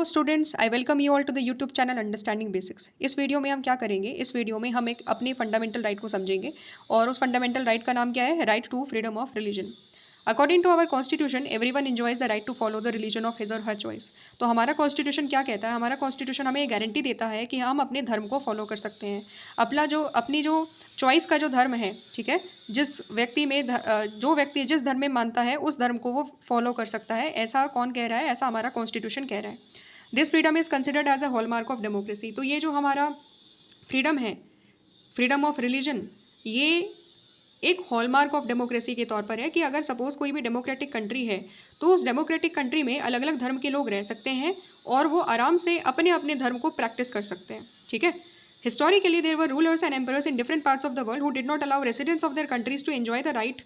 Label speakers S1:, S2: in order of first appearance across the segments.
S1: Hello students, I welcome you all to the YouTube channel understanding basics. इस video में हम क्या करेंगे? इस वीडियो में हम एक अपने फंडामेंटल राइट को समझेंगे और उस फंडामेंटल राइट का नाम क्या है? Right to freedom of religion. According to our constitution everyone enjoys the right to follow the religion of his और हर चॉइस। तो हमारा कॉन्स्टिट्यूशन क्या कहता है? हमारा कॉन्स्टिट्यूशन हमें गारंटी देता है कि हम अपने धर्म को फॉलो कर सकते हैं। अपनी जो चॉइस का जो धर्म है, ठीक है, जो व्यक्ति जिस धर्म में मानता है उस धर्म को वो फॉलो कर सकता है। ऐसा कौन कह रहा है? ऐसा हमारा कॉन्स्टिट्यूशन कह रहा है। This freedom is considered as a hallmark of democracy. तो ये जो हमारा फ्रीडम है, फ्रीडम ऑफ रिलीजन, ये एक हॉलमार्क ऑफ डेमोक्रेसी के तौर पर है कि अगर सपोज कोई भी डेमोक्रेटिक कंट्री है तो उस डेमोक्रेटिक कंट्री में अलग अलग धर्म के लोग रह सकते हैं और वो आराम से अपने अपने धर्म को प्रैक्टिस कर सकते हैं। ठीक है। Historically there were rulers and emperors in different parts of the world who did not allow residents of their countries to enjoy the right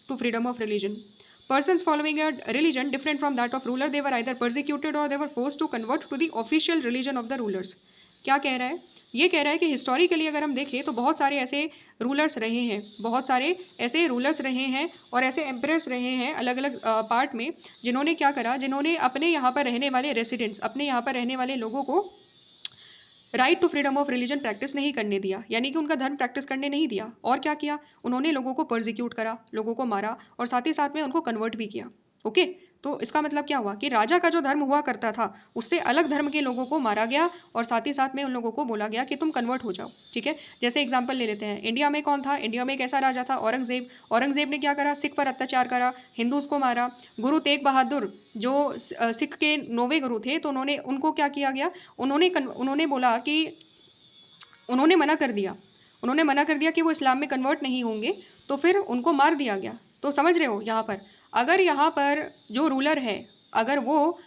S1: to freedom of religion. Persons following a religion different from that of ruler, they were either persecuted or they were forced to convert to the official religion of the rulers। क्या कह रहा है? ये कह रहा है कि historically अगर हम देखें तो बहुत सारे ऐसे रूलर्स रहे हैं, बहुत सारे ऐसे रूलर्स रहे हैं और ऐसे एम्परर्स रहे हैं अलग अलग पार्ट में, जिन्होंने क्या करा, जिन्होंने अपने यहाँ पर रहने वाले रेसिडेंट्स, अपने यहाँ पर रहने वाले लोगों को right to freedom of religion practice नहीं करने दिया, यानी कि उनका धर्म प्रैक्टिस करने नहीं दिया। और क्या किया? उन्होंने लोगों को परसिक्यूट करा, लोगों को मारा और साथ ही साथ में उनको कन्वर्ट भी किया। ओके, तो इसका मतलब क्या हुआ कि राजा का जो धर्म हुआ करता था उससे अलग धर्म के लोगों को मारा गया और साथ ही साथ में उन लोगों को बोला गया कि तुम कन्वर्ट हो जाओ। ठीक है। जैसे एग्जाम्पल ले लेते हैं, इंडिया में कौन था? इंडिया में एक ऐसा राजा था औरंगजेब। औरंगजेब ने क्या करा? सिख पर अत्याचार करा, हिंदूज को मारा। गुरु तेग बहादुर जो सिख के 9वें गुरु थे, तो उनको क्या किया गया? उन्होंने बोला कि उन्होंने मना कर दिया कि वो इस्लाम में कन्वर्ट नहीं होंगे, तो फिर उनको मार दिया गया। तो समझ रहे हो यहाँ पर जो रूलर है, अगर वो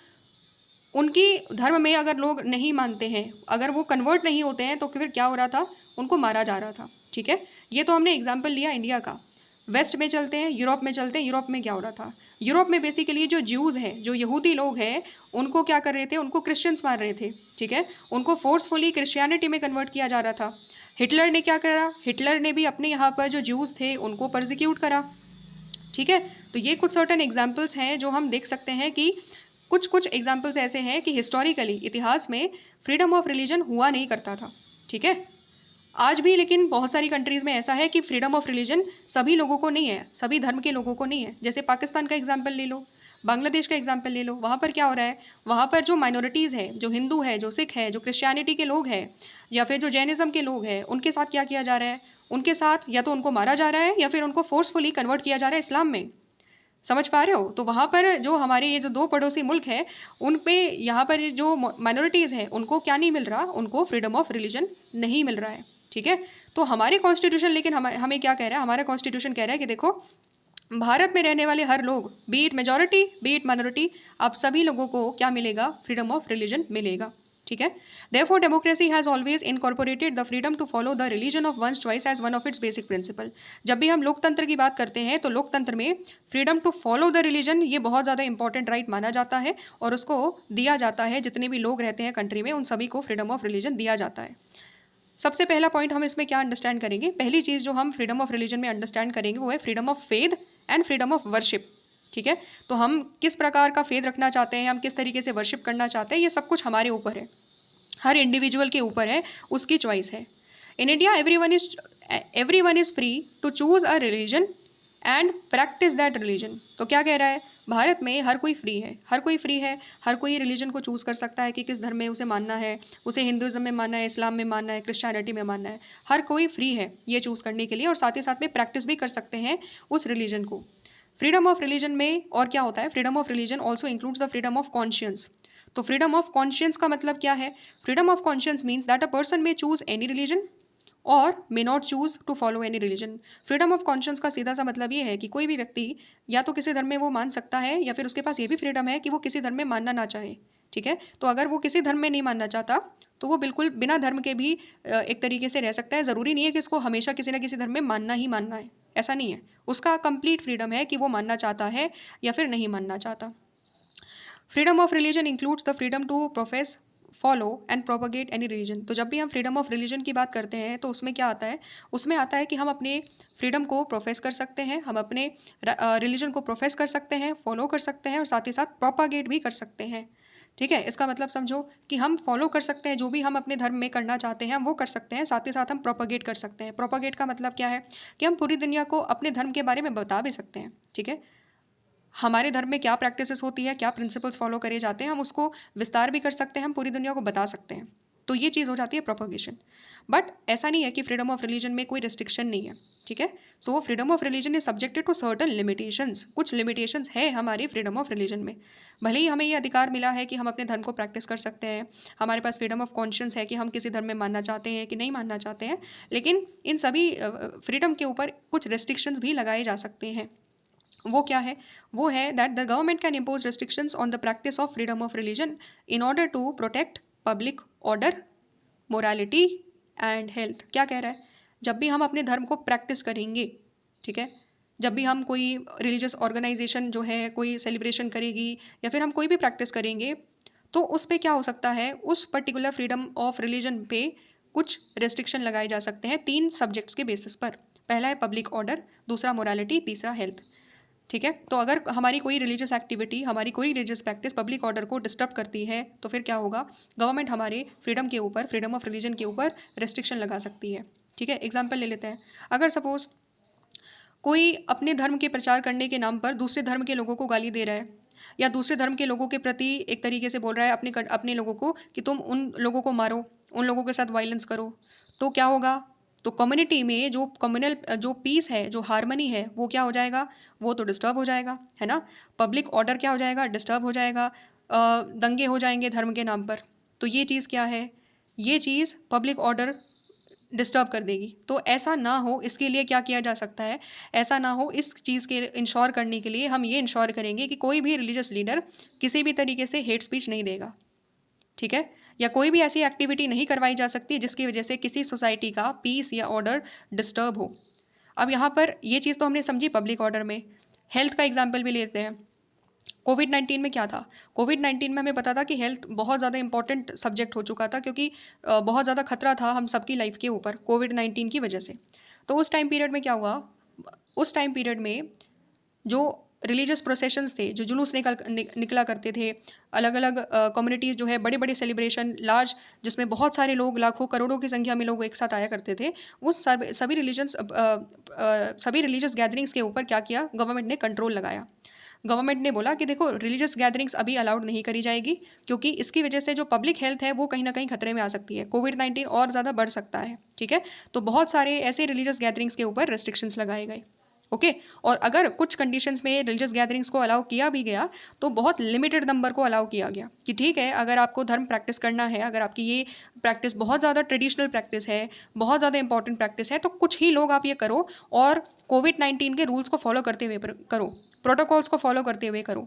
S1: उनकी धर्म में अगर लोग नहीं मानते हैं, अगर वो कन्वर्ट नहीं होते हैं, तो फिर क्या हो रहा था? उनको मारा जा रहा था। ठीक है। ये तो हमने एग्जाम्पल लिया इंडिया का। वेस्ट में चलते हैं, यूरोप में चलते हैं। यूरोप में क्या हो रहा था? यूरोप में बेसिकली जो ज्यूज़ हैं, जो यहूदी लोग हैं, उनको क्या कर रहे थे? उनको क्रिश्चियंस मार रहे थे। ठीक है। उनको फोर्सफुली क्रिश्चियनिटी में कन्वर्ट किया जा रहा था। हिटलर ने क्या करा? हिटलर ने भी अपने यहाँ पर जो ज्यूज़ थे उनको परसिक्यूट करा। ठीक है। तो ये कुछ सर्टन एग्जाम्पल्स हैं जो हम देख सकते हैं कि कुछ एग्जाम्पल्स ऐसे हैं कि हिस्टोरिकली इतिहास में फ्रीडम ऑफ रिलीजन हुआ नहीं करता था। ठीक है। आज भी लेकिन बहुत सारी कंट्रीज़ में ऐसा है कि फ्रीडम ऑफ रिलीजन सभी लोगों को नहीं है, सभी धर्म के लोगों को नहीं है। जैसे पाकिस्तान का एग्जाम्पल ले लो, बांग्लादेश का एग्जाम्पल ले लो। वहाँ पर क्या हो रहा है? वहाँ पर जो माइनॉरिटीज़ है, जो हिंदू है, जो सिख है, जो क्रिश्चियनिटी के लोग हैं या फिर जो जैनिज़्म के लोग हैं, उनके साथ क्या किया जा रहा है? उनके साथ या तो उनको मारा जा रहा है या फिर उनको फोर्सफुली कन्वर्ट किया जा रहा है इस्लाम में। समझ पा रहे हो? तो वहाँ पर जो हमारे ये जो 2 पड़ोसी मुल्क हैं, उन पे यहाँ पर जो माइनॉरिटीज़ हैं उनको क्या नहीं मिल रहा? उनको फ्रीडम ऑफ रिलीजन नहीं मिल रहा है। ठीक है। तो हमारे कॉन्स्टिट्यूशन लेकिन हमें क्या कह रहा है? हमारा कॉन्स्टिट्यूशन कह रहा है कि देखो, भारत में रहने वाले हर लोग, B it majority B it minority, आप सभी लोगों को क्या मिलेगा? फ्रीडम ऑफ रिलीजन मिलेगा। ठीक है। Therefore, democracy has always incorporated the freedom to follow the religion of one's choice as one of its basic principle। जब भी हम लोकतंत्र की बात करते हैं तो लोकतंत्र में freedom to follow the religion ये बहुत ज़्यादा इंपॉर्टेंट राइट माना जाता है और उसको दिया जाता है। जितने भी लोग रहते हैं कंट्री में उन सभी को फ्रीडम ऑफ रिलीजन दिया जाता है। सबसे पहला पॉइंट हम इसमें क्या अंडरस्टैंड करेंगे? पहली चीज़ जो हम फ्रीडम ऑफ रिलीजन में अंडरस्टैंड करेंगे वो है freedom of faith and freedom of worship. ठीक है। तो हम किस प्रकार का फेथ रखना चाहते हैं, हम किस तरीके से वर्शिप करना चाहते हैं, ये सब कुछ हमारे ऊपर है, हर इंडिविजुअल के ऊपर है, उसकी चॉइस है। In India everyone is free to choose a religion and practice that religion. तो क्या कह रहा है? भारत में हर कोई फ्री है, हर कोई रिलीजन को चूज़ कर सकता है कि किस धर्म में उसे मानना है, उसे हिंदुज़म में मानना है, इस्लाम में मानना है, क्रिश्चियनिटी में मानना है। हर कोई फ्री है ये चूज़ करने के लिए और साथ ही साथ में प्रैक्टिस भी कर सकते हैं उस रिलीजन को। फ्रीडम ऑफ रिलीजन में और क्या होता है? Freedom of religion also includes the freedom of conscience. तो फ्रीडम ऑफ कॉन्शियंस का मतलब क्या है? Freedom of conscience means that a person may choose any religion और may not choose to follow any religion. Freedom of conscience का सीधा सा मतलब ये है कि कोई भी व्यक्ति या तो किसी धर्म में वो मान सकता है या फिर उसके पास ये भी फ्रीडम है कि वो किसी धर्म में मानना ना चाहे। ठीक है। तो अगर वो किसी धर्म में नहीं मानना चाहता तो वो बिल्कुल बिना धर्म के भी एक तरीके से रह सकता है। ज़रूरी नहीं है कि इसको हमेशा किसी ना किसी धर्म में मानना ही मानना है, ऐसा नहीं है। उसका कंप्लीट फ्रीडम है कि वो मानना चाहता है या फिर नहीं मानना चाहता। Freedom of religion includes the freedom to profess, follow and propagate any religion. तो जब भी हम फ्रीडम ऑफ रिलीजन की बात करते हैं तो उसमें क्या आता है? उसमें आता है कि हम अपने फ्रीडम को प्रोफेस कर सकते हैं, हम अपने रिलीजन को प्रोफेस कर सकते हैं, फॉलो कर सकते हैं और साथ ही साथ प्रोपागेट भी कर सकते हैं। ठीक है, इसका मतलब समझो कि हम फॉलो कर सकते हैं जो भी हम अपने धर्म में करना चाहते हैं, हम वो कर सकते हैं, साथ ही साथ हम प्रोपोगेट कर सकते हैं। प्रोपोगेट का मतलब क्या है कि हम पूरी दुनिया को अपने धर्म के बारे में बता भी सकते हैं। ठीक है, हमारे धर्म में क्या प्रैक्टिसेस होती है, क्या प्रिंसिपल्स फॉलो करे जाते हैं, हम उसको विस्तार भी कर सकते हैं, हम पूरी दुनिया को बता सकते हैं। तो ये चीज़ हो जाती है प्रोपोगेशन। बट ऐसा नहीं है कि फ्रीडम ऑफ रिलीजन में कोई रिस्ट्रिक्शन नहीं है। ठीक है, so freedom of religion is subjected to certain limitations. कुछ लिमिटेशंस है हमारी फ्रीडम ऑफ रिलीजन में। भले ही हमें ये अधिकार मिला है कि हम अपने धर्म को प्रैक्टिस कर सकते हैं, हमारे पास फ्रीडम ऑफ कॉन्शियंस है कि हम किसी धर्म में मानना चाहते हैं कि नहीं मानना चाहते हैं, लेकिन इन सभी फ्रीडम के ऊपर कुछ रेस्ट्रिक्शंस भी लगाए जा सकते हैं। वो क्या है? वो है that the government can impose restrictions on the practice of freedom of religion in order to protect public order, morality and health. क्या कह रहा है? जब भी हम अपने धर्म को प्रैक्टिस करेंगे, ठीक है, जब भी हम कोई रिलीजियस ऑर्गेनाइजेशन जो है कोई सेलिब्रेशन करेगी या फिर हम कोई भी प्रैक्टिस करेंगे, तो उस पे क्या हो सकता है, उस पर्टिकुलर फ्रीडम ऑफ रिलीजन पे कुछ रेस्ट्रिक्शन लगाए जा सकते हैं 3 सब्जेक्ट्स के बेसिस पर। पहला है पब्लिक ऑर्डर, दूसरा मोरालिटी, तीसरा हेल्थ। ठीक है, तो अगर हमारी कोई रिलीजियस एक्टिविटी, हमारी कोई रिलीजियस प्रैक्टिस पब्लिक ऑर्डर को डिस्टर्ब करती है, तो फिर क्या होगा? गवर्नमेंट हमारे फ्रीडम के ऊपर, फ्रीडम ऑफ रिलीजन के ऊपर रेस्ट्रिक्शन लगा सकती है। ठीक है, एग्जाम्पल ले लेते हैं। अगर सपोज कोई अपने धर्म के प्रचार करने के नाम पर दूसरे धर्म के लोगों को गाली दे रहा है, या दूसरे धर्म के लोगों के प्रति एक तरीके से बोल रहा है अपने लोगों को कि तुम उन लोगों को मारो, उन लोगों के साथ वायलेंस करो, तो क्या होगा? तो कम्युनिटी में जो कम्युनल जो पीस है, जो हारमनी है, वो क्या हो जाएगा? वो तो डिस्टर्ब हो जाएगा, है ना? पब्लिक ऑर्डर क्या हो जाएगा? डिस्टर्ब हो जाएगा। दंगे हो जाएंगे धर्म के नाम पर। तो ये चीज़ क्या है? ये चीज़ पब्लिक ऑर्डर डिस्टर्ब कर देगी। तो ऐसा ना हो, इसके लिए क्या किया जा सकता है? ऐसा ना हो, इस चीज़ के इंश्योर करने के लिए हम ये इंश्योर करेंगे कि कोई भी रिलीजियस लीडर किसी भी तरीके से हेट स्पीच नहीं देगा। ठीक है, या कोई भी ऐसी एक्टिविटी नहीं करवाई जा सकती जिसकी वजह से किसी सोसाइटी का पीस या ऑर्डर डिस्टर्ब हो। अब यहाँ पर ये चीज़ तो हमने समझी पब्लिक ऑर्डर में। हेल्थ का एग्जाम्पल भी लेते हैं। कोविड-19 में क्या था? कोविड-19 में हमें पता था कि हेल्थ बहुत ज़्यादा इंपॉर्टेंट सब्जेक्ट हो चुका था, क्योंकि बहुत ज़्यादा खतरा था हम सबकी लाइफ के ऊपर कोविड-19 की वजह से। तो उस टाइम पीरियड में क्या हुआ? उस टाइम पीरियड में जो रिलीजियस प्रोसेशंस थे, जो जुलूस निकला करते थे, अलग अलग कम्युनिटीज़ जो है बड़े बड़े सेलिब्रेशन लार्ज, जिसमें बहुत सारे लोग, लाखों करोड़ों की संख्या में लोग एक साथ आया करते थे, उस सभी रिलीजियस गैदरिंग्स के ऊपर क्या किया? गवर्नमेंट ने कंट्रोल लगाया। गवर्नमेंट ने बोला कि देखो, रिलीजियस गैदरिंग्स अभी अलाउड नहीं करी जाएगी, क्योंकि इसकी वजह से जो पब्लिक हेल्थ है वो कहीं ना कहीं खतरे में आ सकती है, कोविड-19 और ज़्यादा बढ़ सकता है। ठीक है, तो बहुत सारे ऐसे रिलीजियस गैदरिंग्स के ऊपर रेस्ट्रिक्शंस लगाए गए। ओके, और अगर कुछ कंडीशंस में रिलीजियस गैदरिंग्स को अलाउ किया भी गया, तो बहुत लिमिटेड नंबर को अलाउ किया गया कि ठीक है, अगर आपको धर्म प्रैक्टिस करना है, अगर आपकी ये प्रैक्टिस बहुत ज़्यादा ट्रेडिशनल प्रैक्टिस है, बहुत ज़्यादा इंपॉर्टेंट प्रैक्टिस है, तो कुछ ही लोग आप ये करो, और कोविड-19 के रूल्स को फॉलो करते हुए करो, प्रोटोकॉल्स को फॉलो करते हुए करो।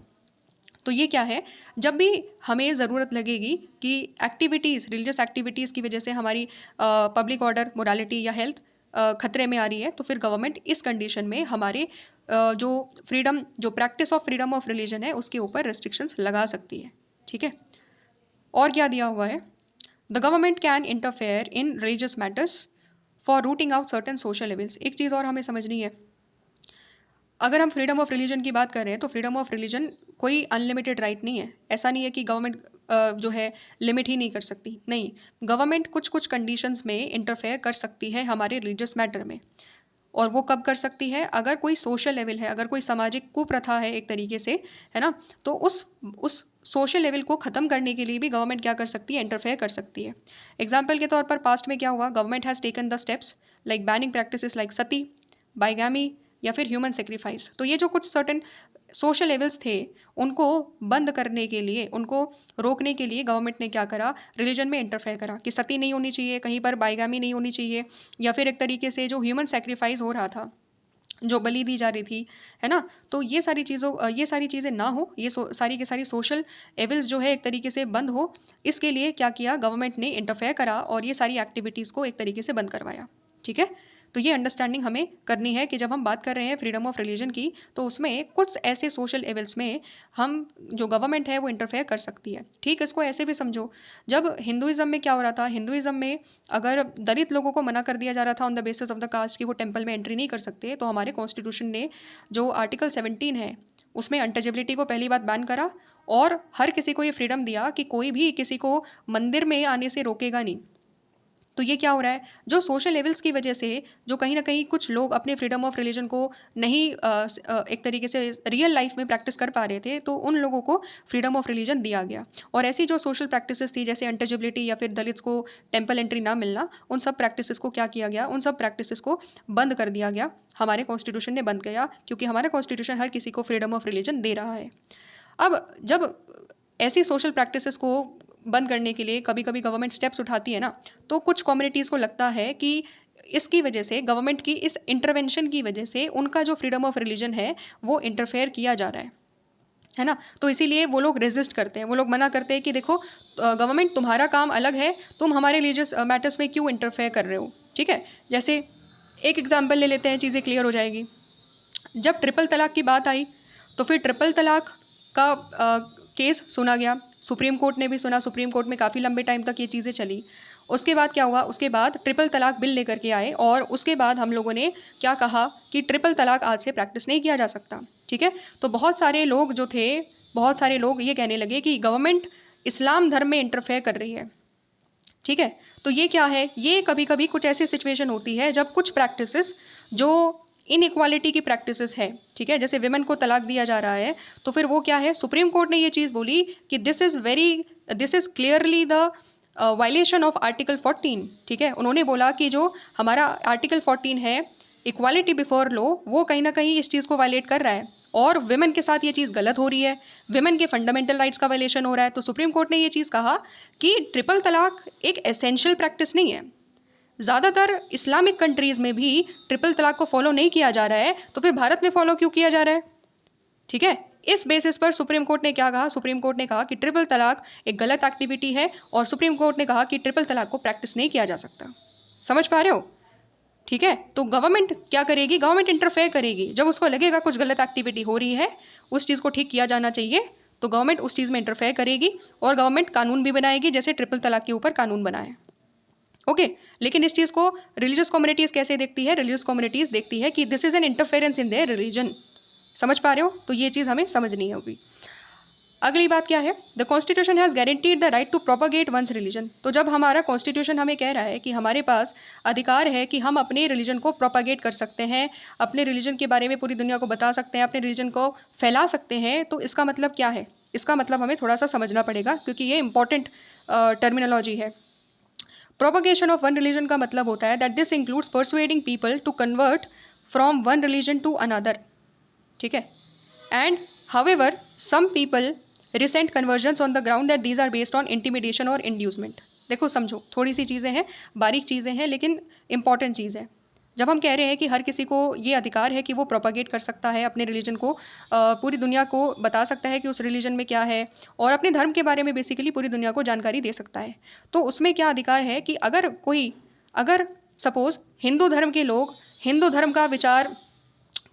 S1: तो ये क्या है? जब भी हमें ज़रूरत लगेगी कि एक्टिविटीज़, रिलीजियस एक्टिविटीज़ की वजह से हमारी पब्लिक ऑर्डर, मोरालिटी या हेल्थ खतरे में आ रही है, तो फिर गवर्नमेंट इस कंडीशन में हमारे जो फ्रीडम, जो practice of freedom of religion है, उसके ऊपर रेस्ट्रिक्शंस लगा सकती है। ठीक है, और क्या दिया हुआ है? The government can interfere in religious matters for routing out certain social levels. एक चीज़ और हमें समझनी है, अगर हम फ्रीडम ऑफ रिलीजन की बात कर रहे हैं, तो फ्रीडम ऑफ रिलीजन कोई अनलिमिटेड राइट नहीं है। ऐसा नहीं है कि गवर्नमेंट जो है लिमिट ही नहीं कर सकती, नहीं। गवर्नमेंट कुछ कुछ कंडीशंस में इंटरफेयर कर सकती है हमारे रिलीजियस मैटर में। और वो कब कर सकती है? अगर कोई सोशल लेवल है, अगर कोई सामाजिक कुप्रथा है एक तरीके से, है ना, तो उस सोशल लेवल को ख़त्म करने के लिए भी गवर्नमेंट क्या कर सकती है? इंटरफेयर कर सकती है। एग्जाम्पल के तौर पर पास्ट में क्या हुआ? Government has taken the steps like banning practices like sati, bigamy या फिर ह्यूमन सेक्रीफाइस। तो ये जो कुछ सर्टेन सोशल लेवल्स थे, उनको बंद करने के लिए, उनको रोकने के लिए गवर्नमेंट ने क्या करा? रिलीजन में इंटरफेयर करा कि सती नहीं होनी चाहिए, कहीं पर बाइगामी नहीं होनी चाहिए, या फिर एक तरीके से जो ह्यूमन सेक्रीफाइस हो रहा था, जो बलि दी जा रही थी, है ना, तो ये सारी चीज़ें ना हो, ये सारी की सारी सोशल एविल्स जो है एक तरीके से बंद हो। इसके लिए क्या किया? गवर्नमेंट ने इंटरफेयर करा और ये सारी एक्टिविटीज़ को एक तरीके से बंद करवाया। ठीक है, तो ये अंडरस्टैंडिंग हमें करनी है कि जब हम बात कर रहे हैं फ्रीडम ऑफ रिलीजन की, तो उसमें कुछ ऐसे सोशल एविल्स में हम, जो गवर्नमेंट है, वो इंटरफेयर कर सकती है। ठीक, इसको ऐसे भी समझो, जब हिंदुइज्म में क्या हो रहा था? हिंदुइज्म में अगर दलित लोगों को मना कर दिया जा रहा था on the basis of the caste कि वो टेम्पल में एंट्री नहीं कर सकते, तो हमारे कॉन्स्टिट्यूशन ने जो आर्टिकल 17 है, उसमें अनटचेबिलिटी को पहली बात बैन करा, और हर किसी को ये फ्रीडम दिया कि कोई भी किसी को मंदिर में आने से रोकेगा नहीं। तो ये क्या हो रहा है, जो सोशल लेवल्स की वजह से जो कहीं ना कहीं कुछ लोग अपने फ्रीडम ऑफ रिलीजन को नहीं एक तरीके से रियल लाइफ में प्रैक्टिस कर पा रहे थे, तो उन लोगों को फ्रीडम ऑफ रिलीजन दिया गया। और ऐसी जो सोशल प्रैक्टिसेस थी जैसे अनटचेबिलिटी या फिर दलित्स को टेम्पल एंट्री ना मिलना, उन सब प्रैक्टिसेस को क्या किया गया, उन सब प्रैक्टिसेस को बंद कर दिया गया। हमारे कॉन्स्टिट्यूशन ने बंद किया, क्योंकि हमारा कॉन्स्टिट्यूशन हर किसी को फ्रीडम ऑफ रिलीजन दे रहा है। अब जब ऐसी सोशल प्रैक्टिसेस को बंद करने के लिए कभी कभी गवर्नमेंट स्टेप्स उठाती है ना, तो कुछ कम्युनिटीज़ को लगता है कि इसकी वजह से, गवर्नमेंट की इस इंटरवेंशन की वजह से उनका जो फ्रीडम ऑफ रिलीजन है वो इंटरफेयर किया जा रहा है ना। तो इसीलिए वो लोग रेजिस्ट करते हैं, वो लोग मना करते हैं कि देखो गवर्नमेंट तुम्हारा काम अलग है, तुम हमारे रिलीजियस मैटर्स में क्यों इंटरफेयर कर रहे हो। ठीक है, जैसे एक एग्जाम्पल ले लेते हैं, चीज़ें क्लियर हो जाएगी। जब ट्रिपल तलाक की बात आई तो फिर ट्रिपल तलाक का केस सुना गया, सुप्रीम कोर्ट ने भी सुना, सुप्रीम कोर्ट में काफ़ी लंबे टाइम तक ये चीज़ें चली। उसके बाद क्या हुआ, उसके बाद ट्रिपल तलाक बिल लेकर के आए और उसके बाद हम लोगों ने क्या कहा कि ट्रिपल तलाक आज से प्रैक्टिस नहीं किया जा सकता। ठीक है, तो बहुत सारे लोग जो थे, बहुत सारे लोग ये कहने लगे कि गवर्नमेंट इस्लाम धर्म में इंटरफेयर कर रही है। ठीक है, तो ये क्या है, ये कभी कभी कुछ ऐसी सिचुएशन होती है जब कुछ प्रैक्टिसेस जो इनइक्वालिटी की प्रैक्टिसेस है, ठीक है, जैसे विमेन को तलाक दिया जा रहा है, तो फिर वो क्या है, सुप्रीम कोर्ट ने ये चीज़ बोली कि this is clearly the violation of article 14। ठीक है, उन्होंने बोला कि जो हमारा आर्टिकल 14 है, इक्वालिटी बिफोर लॉ, वो कहीं ना कहीं इस चीज़ को वायलेट कर रहा है और विमेन के साथ ये चीज़ गलत हो रही है, विमेन के फंडामेंटल राइट्स का वायलेशन हो रहा है। तो सुप्रीम कोर्ट ने ये चीज़ कहा कि ट्रिपल तलाक एक एसेंशियल प्रैक्टिस नहीं है। ज़्यादातर इस्लामिक कंट्रीज़ में भी ट्रिपल तलाक को फॉलो नहीं किया जा रहा है, तो फिर भारत में फॉलो क्यों किया जा रहा है। ठीक है, इस बेसिस पर सुप्रीम कोर्ट ने क्या कहा, सुप्रीम कोर्ट ने कहा कि ट्रिपल तलाक एक गलत एक्टिविटी है और सुप्रीम कोर्ट ने कहा कि ट्रिपल तलाक को प्रैक्टिस नहीं किया जा सकता। समझ पा रहे हो। ठीक है, तो गवर्नमेंट क्या करेगी, गवर्नमेंट इंटरफेयर करेगी। जब उसको लगेगा कुछ गलत एक्टिविटी हो रही है, उस चीज़ को ठीक किया जाना चाहिए, तो गवर्नमेंट उस चीज़ में इंटरफेयर करेगी और गवर्नमेंट कानून भी बनाएगी, जैसे ट्रिपल तलाक के ऊपर कानून बनाए। ओके, लेकिन इस चीज़ को रिलीजियस कम्युनिटीज़ कैसे देखती है, रिलीजियस कम्युनिटीज़ देखती है कि this is an interference in their religion. समझ पा रहे हो, तो ये चीज़ हमें समझनी होगी। अगली बात क्या है, the constitution has guaranteed the right to propagate one's religion. तो जब हमारा कॉन्स्टिट्यूशन हमें कह रहा है कि हमारे पास अधिकार है कि हम अपने रिलीजन को प्रोपागेट कर सकते हैं, अपने रिलीजन के बारे में पूरी दुनिया को बता सकते हैं, अपने रिलीजन को फैला सकते हैं, तो इसका मतलब क्या है, इसका मतलब हमें थोड़ा सा समझना पड़ेगा, क्योंकि ये इंपॉर्टेंट टर्मिनोलॉजी है। प्रोपगेशन ऑफ वन रिलीजन का मतलब होता है that this includes persuading people to convert from one religion to another. ठीक है, and however some people resent conversions on the ground that these are based on intimidation और inducement. देखो समझो, थोड़ी सी चीज़ें हैं, बारीक चीज़ें हैं, लेकिन इंपॉर्टेंट चीज़ है। जब हम कह रहे हैं कि हर किसी को ये अधिकार है कि वो प्रोपागेट कर सकता है अपने रिलीजन को, पूरी दुनिया को बता सकता है कि उस रिलीजन में क्या है, और अपने धर्म के बारे में बेसिकली पूरी दुनिया को जानकारी दे सकता है, तो उसमें क्या अधिकार है कि अगर सपोज़ हिंदू धर्म के लोग हिंदू धर्म का विचार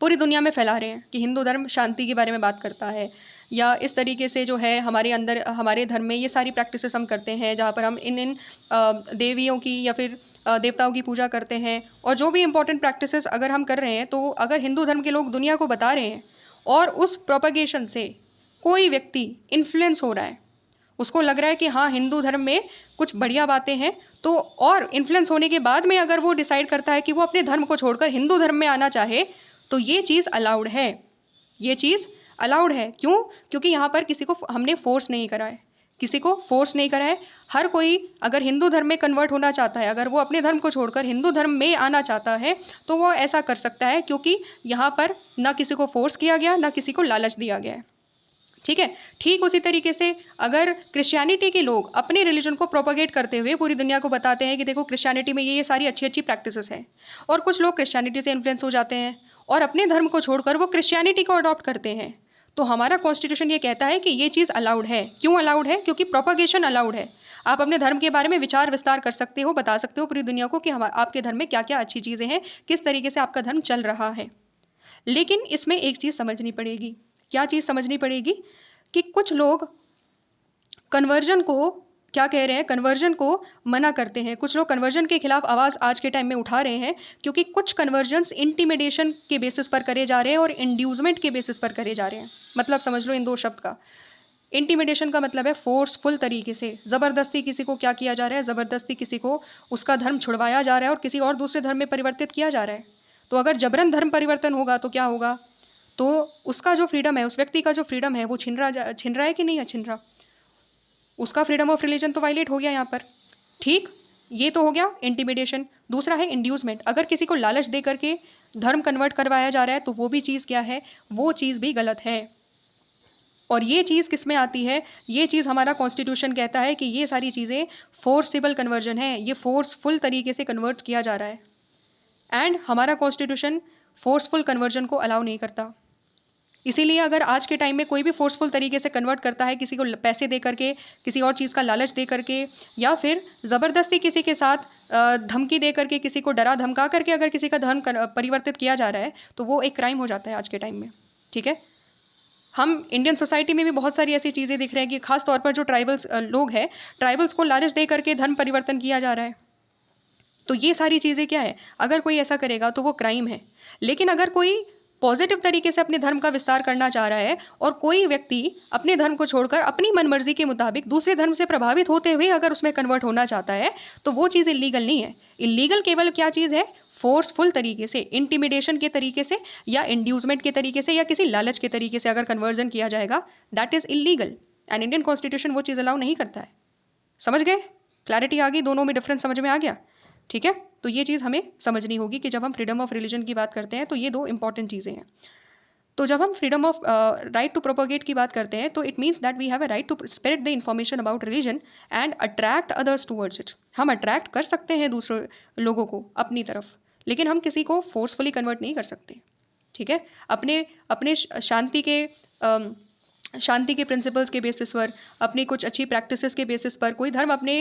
S1: पूरी दुनिया में फैला रहे हैं कि हिंदू धर्म शांति के बारे में बात करता है, या इस तरीके से जो है हमारे अंदर हमारे धर्म में ये सारी प्रैक्टिसेस हम करते हैं जहाँ पर हम इन देवियों की या फिर देवताओं की पूजा करते हैं, और जो भी इंपॉर्टेंट प्रैक्टिसेस अगर हम कर रहे हैं, तो अगर हिंदू धर्म के लोग दुनिया को बता रहे हैं और उस प्रोपगेशन से कोई व्यक्ति इन्फ्लुएंस हो रहा है, उसको लग रहा है कि हाँ हिंदू धर्म में कुछ बढ़िया बातें हैं, तो और इन्फ्लुएंस होने के बाद में अगर वो डिसाइड करता है कि वो अपने धर्म को छोड़कर हिंदू धर्म में आना चाहे, तो ये चीज़ अलाउड है, ये चीज़ अलाउड है। क्यों? क्योंकि यहाँ पर किसी को हमने फोर्स नहीं करा है, किसी को फोर्स नहीं करा है। हर कोई अगर हिंदू धर्म में कन्वर्ट होना चाहता है, अगर वो अपने धर्म को छोड़कर हिंदू धर्म में आना चाहता है, तो वो ऐसा कर सकता है, क्योंकि यहाँ पर ना किसी को फोर्स किया गया, ना किसी को लालच दिया गया है। ठीक है, ठीक उसी तरीके से अगर क्रिश्चियनिटी के लोग अपने रिलीजन को प्रोपगेट करते हुए पूरी दुनिया को बताते हैं कि देखो क्रिश्चियनिटी में ये सारी अच्छी अच्छी प्रैक्टिसेस हैं, और कुछ लोग क्रिश्चियनिटी से इन्फ्लुएंस हो जाते हैं और अपने धर्म को छोड़कर वो क्रिश्चियनिटी को अडॉप्ट करते हैं, तो हमारा कॉन्स्टिट्यूशन ये कहता है कि ये चीज़ अलाउड है। क्यों अलाउड है? क्योंकि प्रोपगेशन अलाउड है। आप अपने धर्म के बारे में विचार विस्तार कर सकते हो, बता सकते हो पूरी दुनिया को कि आपके धर्म में क्या क्या अच्छी चीज़ें हैं, किस तरीके से आपका धर्म चल रहा है। लेकिन इसमें एक चीज़ समझनी पड़ेगी। क्या चीज़ समझनी पड़ेगी? कि कुछ लोग कन्वर्जन को क्या कह रहे हैं, कन्वर्जन को मना करते हैं। कुछ लोग कन्वर्जन के खिलाफ आवाज़ आज के टाइम में उठा रहे हैं, क्योंकि कुछ कन्वर्जन्स इंटिमिडेशन के बेसिस पर करे जा रहे हैं और इंड्यूसमेंट के बेसिस पर करे जा रहे हैं। मतलब समझ लो इन दो शब्द का। इंटिमिडेशन का मतलब है फोर्सफुल तरीके से, ज़बरदस्ती किसी को क्या किया जा रहा है, ज़बरदस्ती किसी को उसका धर्म छुड़वाया जा रहा है और किसी और दूसरे धर्म में परिवर्तित किया जा रहा है। तो अगर जबरन धर्म परिवर्तन होगा तो क्या होगा, तो उसका जो फ्रीडम है, उस व्यक्ति का जो फ्रीडम है वो छिन रहा है कि नहीं है छिन रहा, उसका फ्रीडम ऑफ रिलीजन तो वायलेट हो गया यहाँ पर। ठीक, ये तो हो गया इंटिमिडेशन। दूसरा है इंड्यूसमेंट। अगर किसी को लालच दे करके धर्म कन्वर्ट करवाया जा रहा है तो वो भी चीज़ क्या है, वो चीज़ भी गलत है। और ये चीज़ किस में आती है, ये चीज़ हमारा कॉन्स्टिट्यूशन कहता है कि ये सारी चीज़ें फोर्सिबल कन्वर्जन है, ये फोर्सफुल तरीके से कन्वर्ट किया जा रहा है। एंड हमारा कॉन्स्टिट्यूशन फोर्सफुल कन्वर्जन को अलाउ नहीं करता। इसीलिए अगर आज के टाइम में कोई भी फोर्सफुल तरीके से कन्वर्ट करता है, किसी को पैसे दे करके, किसी और चीज़ का लालच दे करके, या फिर ज़बरदस्ती किसी के साथ धमकी दे करके, किसी को डरा धमका करके अगर किसी का धर्म परिवर्तित किया जा रहा है तो वो एक क्राइम हो जाता है आज के टाइम में। ठीक है, हम इंडियन सोसाइटी में भी बहुत सारी ऐसी चीज़ें दिख रहे हैं कि खास तौर पर जो ट्राइबल्स लोग हैं, ट्राइबल्स को लालच दे करके धर्म परिवर्तन किया जा रहा है। तो ये सारी चीज़ें क्या है, अगर कोई ऐसा करेगा तो वो क्राइम है। लेकिन अगर कोई पॉजिटिव तरीके से अपने धर्म का विस्तार करना चाह रहा है और कोई व्यक्ति अपने धर्म को छोड़कर अपनी मनमर्जी के मुताबिक दूसरे धर्म से प्रभावित होते हुए अगर उसमें कन्वर्ट होना चाहता है तो वो चीज़ इलीगल नहीं है। इलीगल केवल क्या चीज़ है, फोर्सफुल तरीके से, इंटिमिडेशन के तरीके से या इंड्यूसमेंट के तरीके से या किसी लालच के तरीके से अगर कन्वर्जन किया जाएगा, that is illegal. And Indian constitution वो चीज़ अलाउ नहीं करता है। समझ गए, क्लैरिटी आ गई, दोनों में डिफरेंस समझ में आ गया। ठीक है, तो ये चीज़ हमें समझनी होगी कि जब हम फ्रीडम ऑफ रिलीजन की बात करते हैं तो ये दो इंपॉर्टेंट चीज़ें हैं। तो जब हम freedom of right to propagate की बात करते हैं तो it means that we have a right to spread the information about religion and attract others towards it. हम अट्रैक्ट कर सकते हैं दूसरे लोगों को अपनी तरफ, लेकिन हम किसी को फोर्सफुली कन्वर्ट नहीं कर सकते। ठीक है, अपने अपने शांति के प्रिंसिपल्स के बेसिस पर, अपनी कुछ अच्छी प्रैक्टिसेस के बेसिस पर कोई धर्म अपने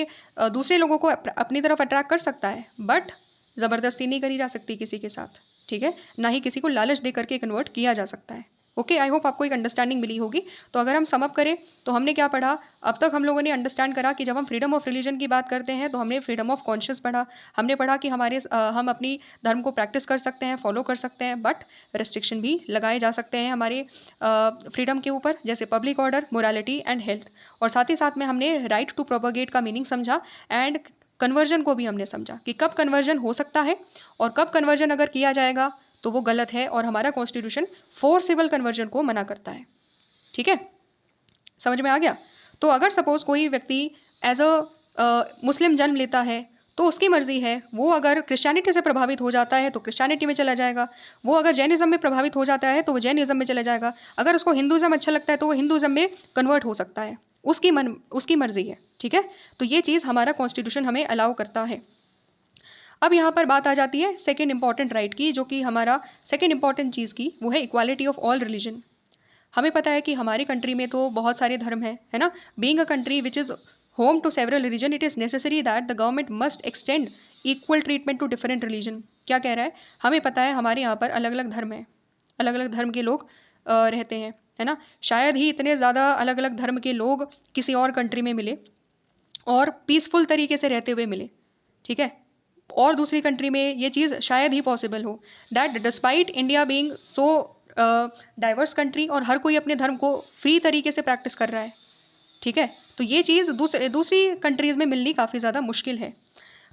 S1: दूसरे लोगों को अपनी तरफ अट्रैक्ट कर सकता है, बट ज़बरदस्ती नहीं करी जा सकती किसी के साथ। ठीक है, ना ही किसी को लालच दे करके कन्वर्ट किया जा सकता है। ओके, आई होप आपको एक अंडरस्टैंडिंग मिली होगी। तो अगर हम समअप करें तो हमने क्या पढ़ा, अब तक हम लोगों ने अंडरस्टैंड करा कि जब हम फ्रीडम ऑफ रिलीजन की बात करते हैं तो हमने फ्रीडम ऑफ कॉन्शियस पढ़ा। हमने पढ़ा कि हम अपनी धर्म को प्रैक्टिस कर सकते हैं, फॉलो कर सकते हैं, बट रिस्ट्रिक्शन भी लगाए जा सकते हैं हमारे फ्रीडम के ऊपर, जैसे public order, morality and health. और साथ ही साथ में हमने राइट टू प्रोपोगेट का मीनिंग समझा एंड कन्वर्जन को भी हमने समझा कि कब कन्वर्जन हो सकता है और कब कन्वर्जन अगर किया जाएगा तो वो गलत है और हमारा कॉन्स्टिट्यूशन फोर्सिबल कन्वर्जन को मना करता है। ठीक है, समझ में आ गया। तो अगर सपोज कोई व्यक्ति एज अ मुस्लिम जन्म लेता है तो उसकी मर्जी है, वो अगर क्रिश्चियनिटी से प्रभावित हो जाता है तो क्रिश्चियनिटी में चला जाएगा, वो अगर जैनिज़्म में प्रभावित हो जाता है तो वो जैनिज़्म में चला जाएगा, अगर उसको हिंदुज़्म अच्छा लगता है तो वो हिंदुज़्म में कन्वर्ट हो सकता है, उसकी मर्जी है। ठीक है, तो ये चीज़ हमारा कॉन्स्टिट्यूशन हमें अलाउ करता है। अब यहाँ पर बात आ जाती है सेकेंड इंपॉर्टेंट राइट की, जो कि हमारा सेकेंड इंपॉर्टेंट चीज़ की वो है इक्वालिटी ऑफ ऑल रिलीजन। हमें पता है कि हमारी कंट्री में तो बहुत सारे धर्म हैं, है ना। Being a country which is home to several religion, it is necessary that the government must extend equal treatment to different religion. क्या कह रहा है, हमें पता है हमारे यहाँ पर अलग अलग धर्म हैं, अलग अलग धर्म के लोग रहते हैं, है ना। शायद ही इतने ज़्यादा अलग अलग धर्म के लोग किसी और कंट्री में मिले और पीसफुल तरीके से रहते हुए मिले। ठीक है, और दूसरी कंट्री में ये चीज़ शायद ही पॉसिबल हो, that despite India being so diverse country और हर कोई अपने धर्म को फ्री तरीके से प्रैक्टिस कर रहा है। ठीक है, तो ये चीज़ दूसरी कंट्रीज़ में मिलनी काफ़ी ज़्यादा मुश्किल है।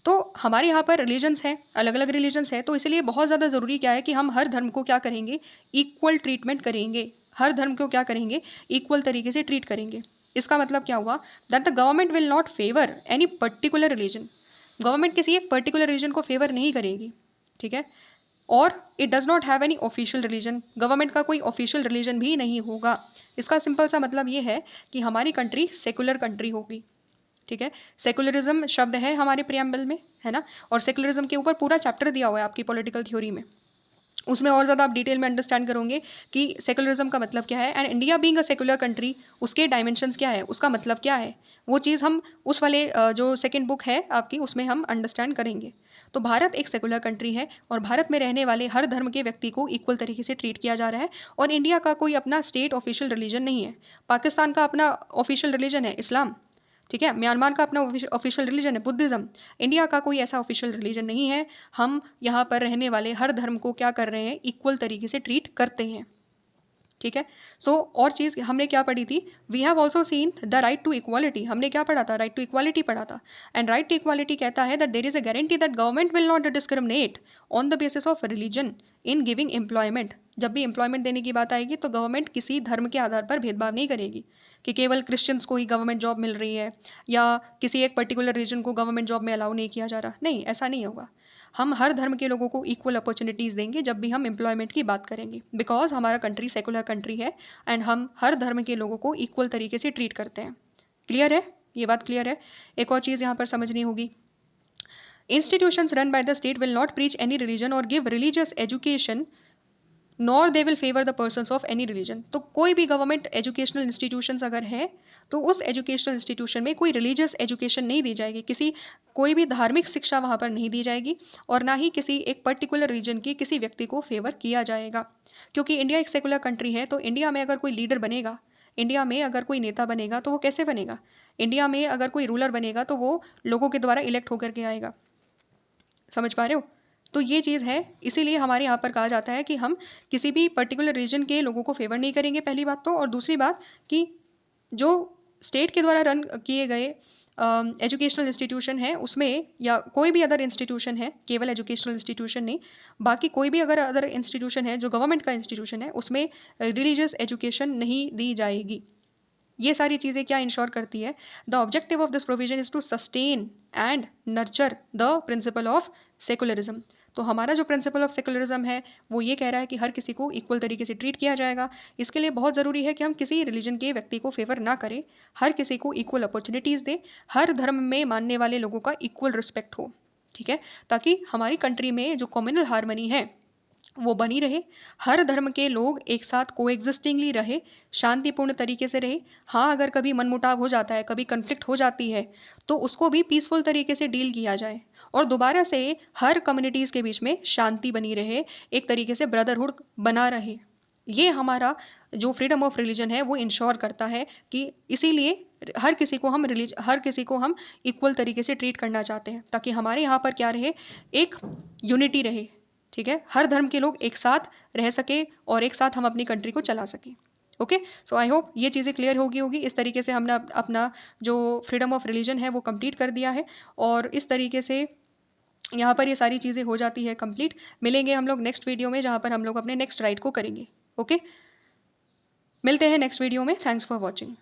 S1: तो हमारे यहाँ पर रिलीजन्स हैं, अलग अलग रिलीजन्स हैं, तो इसलिए बहुत ज़्यादा ज़रूरी क्या है कि हम हर धर्म को क्या करेंगे, इक्वल ट्रीटमेंट करेंगे। हर धर्म को क्या करेंगे, इक्वल तरीके से ट्रीट करेंगे। इसका मतलब क्या हुआ, that the government will not favour any particular religion. Government किसी एक पर्टिकुलर रिलीजन को फेवर नहीं करेगी। ठीक है, और it does not have any official religion, government का कोई ऑफिशियल रिलीजन भी नहीं होगा। इसका सिंपल सा मतलब ये है कि हमारी कंट्री सेकुलर कंट्री होगी। ठीक है, सेकुलरिज्म शब्द है हमारे प्रियम्बल में, है ना, और सेकुलरिज्म के ऊपर पूरा चैप्टर दिया हुआ है आपकी पॉलिटिकल थ्योरी में, उसमें और ज़्यादा आप डिटेल में अंडरस्टैंड करोगे कि सेकुलरिज्म का मतलब क्या है and India being a secular country उसके डायमेंशंस क्या है, उसका मतलब क्या है, वो चीज़ हम उस वाले जो सेकंड बुक है आपकी उसमें हम अंडरस्टैंड करेंगे। तो भारत एक सेकुलर कंट्री है और भारत में रहने वाले हर धर्म के व्यक्ति को इक्वल तरीके से ट्रीट किया जा रहा है और इंडिया का कोई अपना स्टेट ऑफिशियल रिलीजन नहीं है। पाकिस्तान का अपना ऑफिशियल रिलीजन है इस्लाम। ठीक है, म्यांमार का अपना ऑफिशियल रिलीजन है बुद्धिज़्म। इंडिया का कोई ऐसा ऑफिशियल रिलीजन नहीं है। हम यहाँ पर रहने वाले हर धर्म को क्या कर रहे हैं, इक्वल तरीके से ट्रीट करते हैं। ठीक है। सो और चीज़ हमने क्या पढ़ी थी, we have also seen the right to equality. हमने क्या पढ़ा था, राइट टू इक्वालिटी पढ़ा था। एंड राइट टू इक्वालिटी कहता है that there is a guarantee that government will not discriminate on the basis of religion in giving employment. जब भी एम्प्लॉयमेंट देने की बात आएगी तो गवर्नमेंट किसी धर्म के आधार पर भेदभाव नहीं करेगी कि केवल क्रिश्चियंस को ही गवर्नमेंट जॉब मिल रही है या किसी एक पर्टिकुलर रीजन को गवर्नमेंट जॉब में अलाउ नहीं किया जा रहा। नहीं, ऐसा नहीं होगा। हम हर धर्म के लोगों को इक्वल अपॉर्चुनिटीज़ देंगे जब भी हम एम्प्लॉयमेंट की बात करेंगे, बिकॉज हमारा कंट्री सेकुलर कंट्री है एंड हम हर धर्म के लोगों को इक्वल तरीके से ट्रीट करते हैं। क्लियर है, ये बात क्लियर है। एक और चीज़ यहाँ पर समझनी होगी, institutions run by the state will not preach any religion और give religious education nor they will favour the persons of any religion. तो कोई भी गवर्नमेंट एजुकेशनल इंस्टीट्यूशंस अगर है तो उस एजुकेशनल इंस्टीट्यूशन में कोई रिलीजियस एजुकेशन नहीं दी जाएगी, किसी कोई भी धार्मिक शिक्षा वहाँ पर नहीं दी जाएगी और ना ही किसी एक पर्टिकुलर रीजन की किसी व्यक्ति को फेवर किया जाएगा। क्योंकि इंडिया एक सेकुलर कंट्री है, तो इंडिया में अगर कोई लीडर बनेगा, इंडिया में अगर कोई नेता बनेगा तो वो कैसे बनेगा, इंडिया में अगर कोई रूलर बनेगा तो वो लोगों के द्वारा इलेक्ट होकर के आएगा। समझ पा रहे हो? तो ये चीज़ है, इसीलिए हमारे यहाँ पर कहा जाता है कि हम किसी भी पर्टिकुलर रीजन के लोगों को फेवर नहीं करेंगे, पहली बात तो। और दूसरी बात कि जो स्टेट के द्वारा रन किए गए एजुकेशनल इंस्टीट्यूशन है उसमें, या कोई भी अदर इंस्टीट्यूशन है, केवल एजुकेशनल इंस्टीट्यूशन नहीं, बाकी कोई भी अगर अदर इंस्टीट्यूशन है जो गवर्नमेंट का इंस्टीट्यूशन है, उसमें रिलीजियस एजुकेशन नहीं दी जाएगी। ये सारी चीज़ें क्या इंश्योर करती है, the objective of this provision is to sustain and nurture the principle of secularism. तो हमारा जो प्रिंसिपल ऑफ सेकुलरिज्म है वो ये कह रहा है कि हर किसी को इक्वल तरीके से ट्रीट किया जाएगा। इसके लिए बहुत ज़रूरी है कि हम किसी रिलीजन के व्यक्ति को फेवर ना करें, हर किसी को इक्वल अपॉर्चुनिटीज़ दें, हर धर्म में मानने वाले लोगों का इक्वल रिस्पेक्ट हो, ठीक है, ताकि हमारी कंट्री में जो कम्युनल हार्मनी है वो बनी रहे, हर धर्म के लोग एक साथ कोएग्जिस्टिंगली रहे, शांतिपूर्ण तरीके से रहे। हाँ, अगर कभी मनमुटाव हो जाता है, कभी कन्फ्लिक्ट हो जाती है, तो उसको भी पीसफुल तरीके से डील किया जाए और दोबारा से हर कम्युनिटीज़ के बीच में शांति बनी रहे, एक तरीके से ब्रदरहुड बना रहे। ये हमारा जो फ्रीडम ऑफ रिलीजन है वो इंश्योर करता है कि इसीलिए हर किसी को हम इक्वल तरीके से ट्रीट करना चाहते हैं, ताकि हमारे यहाँ पर क्या रहे, एक यूनिटी रहे, ठीक है, हर धर्म के लोग एक साथ रह सके और एक साथ हम अपनी कंट्री को चला सकें। ओके, सो आई होप ये चीज़ें क्लियर होगी। इस तरीके से हमने अपना जो फ्रीडम ऑफ रिलीजन है वो कंप्लीट कर दिया है और इस तरीके से यहाँ पर ये सारी चीज़ें हो जाती है कंप्लीट। मिलेंगे हम लोग नेक्स्ट वीडियो में, जहाँ पर हम लोग अपने नेक्स्ट राइट को करेंगे। ओके, मिलते हैं नेक्स्ट वीडियो में। Thanks for watching.